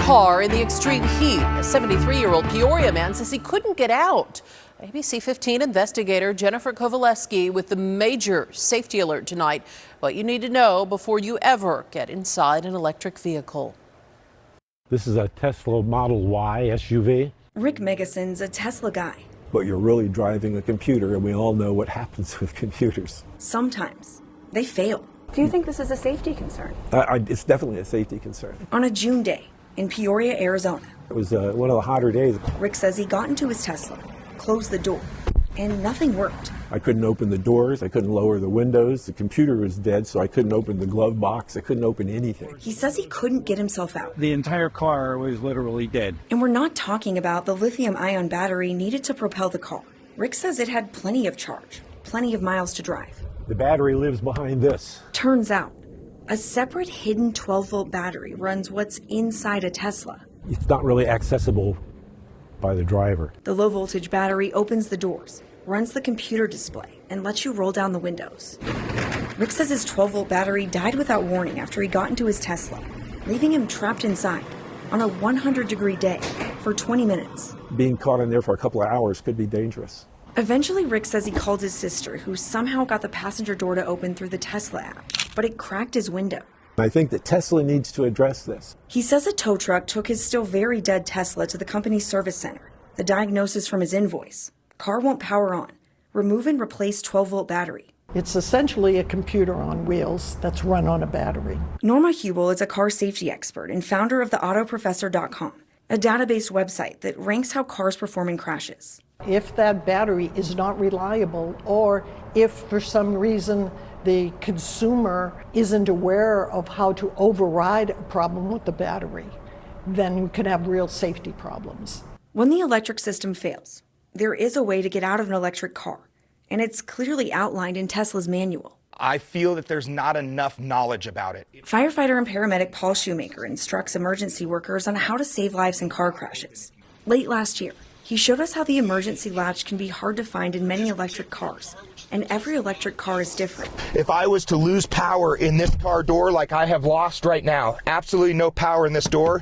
car in the extreme heat. A 73-year-old Peoria man says he couldn't get out. ABC15 investigator Jennifer Kovaleski with the major safety alert tonight. What you need to know before you ever get inside an electric vehicle. This is a Tesla Model Y SUV. Rick Megason's a Tesla guy. But you're really driving a computer, and we all know what happens with computers. Sometimes they fail. Do you think this is a safety concern? It's definitely a safety concern. On a June day in Peoria, Arizona. It was one of the hotter days. Rick says he got into his Tesla, closed the door, and nothing worked. I couldn't open the doors, I couldn't lower the windows, the computer was dead, so I couldn't open the glove box, I couldn't open anything. He says he couldn't get himself out. The entire car was literally dead. And we're not talking about the lithium-ion battery needed to propel the car. Rick says it had plenty of charge, plenty of miles to drive. The battery lives behind this. Turns out, a separate hidden 12-volt battery runs what's inside a Tesla. It's not really accessible by the driver. The low-voltage battery opens the doors, runs the computer display, and lets you roll down the windows. Rick says his 12-volt battery died without warning after he got into his Tesla, leaving him trapped inside on a 100-degree day for 20 minutes. Being caught in there for a couple of hours could be dangerous. Eventually, Rick says he called his sister, who somehow got the passenger door to open through the Tesla app, but it cracked his window. I think that Tesla needs to address this. He says a tow truck took his still very dead Tesla to the company's service center. The diagnosis from his invoice: car won't power on. Remove and replace 12-volt battery. It's essentially a computer on wheels that's run on a battery. Norma Hubel is a car safety expert and founder of the autoprofessor.com, a database website that ranks how cars perform in crashes. If that battery is not reliable, or if for some reason the consumer isn't aware of how to override a problem with the battery, then you can have real safety problems. When the electric system fails, there is a way to get out of an electric car, and it's clearly outlined in Tesla's manual. I feel that there's not enough knowledge about it. Firefighter and paramedic Paul Shoemaker instructs emergency workers on how to save lives in car crashes. Late last year, he showed us how the emergency latch can be hard to find in many electric cars, and every electric car is different. If I was to lose power in this car door like I have lost right now, absolutely no power in this door,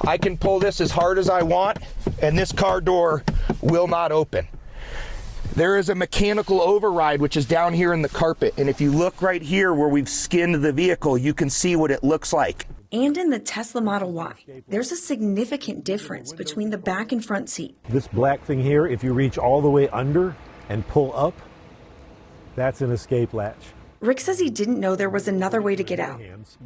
I can pull this as hard as I want, and this car door will not open. There is a mechanical override which is down here in the carpet, and if you look right here where we've skinned the vehicle, you can see what it looks like. And in the Tesla Model Y, there's a significant difference between the back and front seat. This black thing here, if you reach all the way under and pull up, that's an escape latch. Rick says he didn't know there was another way to get out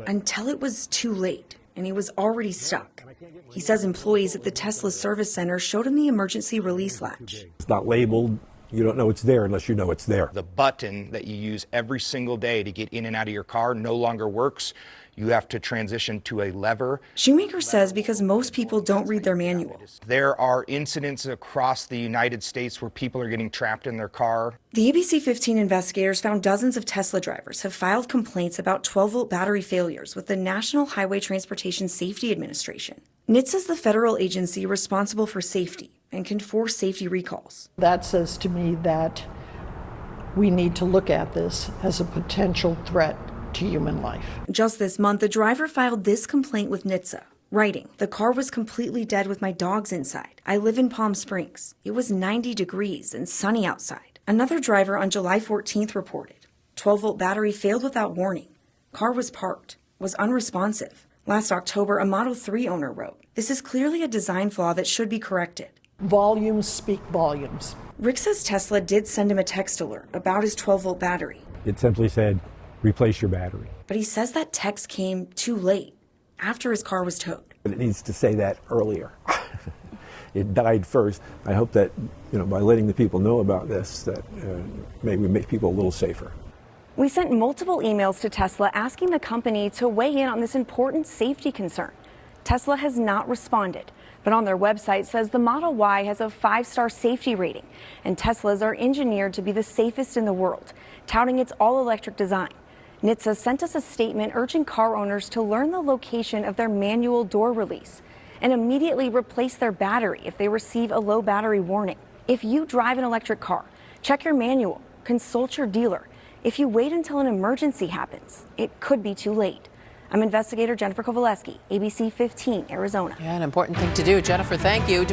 until it was too late, and he was already stuck. He says employees at the Tesla service center showed him the emergency release latch. It's not labeled. You don't know it's there unless you know it's there. The button that you use every single day to get in and out of your car no longer works. You have to transition to a lever. Shoemaker says because most people don't read their manual. There are incidents across the United States where people are getting trapped in their car. The ABC15 investigators found dozens of Tesla drivers have filed complaints about 12-volt battery failures with the National Highway Transportation Safety Administration. NHTSA is the federal agency responsible for safety and can force safety recalls. That says to me that we need to look at this as a potential threat to human life. Just this month, the driver filed this complaint with NHTSA, writing, "The car was completely dead with my dogs inside. I live in Palm Springs. It was 90 degrees and sunny outside." Another driver on July 14th reported, 12-volt battery failed without warning. Car was parked, was unresponsive. Last October, a Model 3 owner wrote, "This is clearly a design flaw that should be corrected." Volumes speak volumes. Rick says Tesla did send him a text alert about his 12-volt battery. It simply said, replace your battery. But he says that text came too late, after his car was towed. But it needs to say that earlier. It died first. I hope that, by letting the people know about this, that maybe make people a little safer. We sent multiple emails to Tesla asking the company to weigh in on this important safety concern. Tesla has not responded, but on their website says the Model Y has a 5-star safety rating, and Teslas are engineered to be the safest in the world, touting its all-electric design. NHTSA sent us a statement urging car owners to learn the location of their manual door release and immediately replace their battery if they receive a low battery warning. If you drive an electric car, check your manual, consult your dealer. If you wait until an emergency happens, it could be too late. I'm investigator Jennifer Kowaleski, ABC 15 Arizona. Yeah, an important thing to do. Jennifer, thank you.